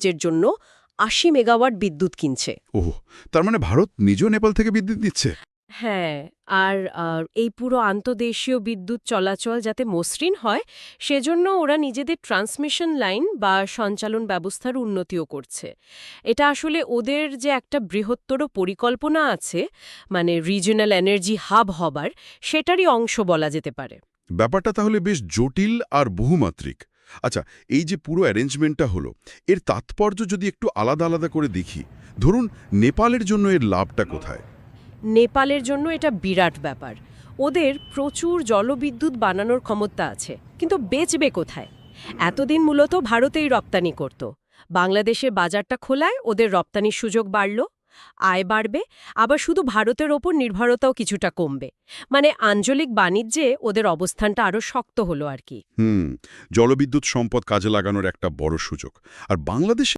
যের জন্য ৮০ মেগাওয়াট বিদ্যুৎ কিনছে। ওহ, তার মানে ভারত নিজেও নেপাল থেকে বিদ্যুৎ নিচ্ছে? হ্যাঁ, আর এই পুরো আন্তদেশীয় বিদ্যুৎ চলাচল যাতে মসৃণ হয়, সেজন্য ওরা নিজেদের ট্রান্সমিশন লাইন বা সঞ্চালন ব্যবস্থার উন্নতিও করছে। এটা আসলে ওদের যে একটা বৃহত্তর পরিকল্পনা আছে, মানে রিজিওনাল এনার্জি হাব হবার, সেটারই অংশ বলা যেতে পারে। ব্যাপারটা তাহলে বেশ জটিল আর বহুমাত্রিক। আচ্ছা, এই যে পুরো অ্যারেঞ্জমেন্টটা হলো, এর তাৎপর্য যদি একটু আলাদা আলাদা করে দেখি, ধরুন নেপালের জন্য এর লাভটা কোথায়? নেপালের জন্য এটা বিরাট ব্যাপার। ওদের প্রচুর জলবিদ্যুৎ বানানোর ক্ষমতা আছে, কিন্তু বেচবে কোথায়? এতদিন মূলত ভারতেই রপ্তানি করত। বাংলাদেশের বাজারটা খোলায় ওদের রপ্তানির সুযোগ বাড়ল, আয় বাড়বে, আবার শুধু ভারতের ওপর নির্ভরতাও কিছুটা কমবে। মানে আঞ্চলিক বাণিজ্যে ওদের অবস্থানটা আরও শক্ত হলো আর কি। জলবিদ্যুৎ সম্পদ কাজে লাগানোর একটা বড় সুযোগ। আর বাংলাদেশে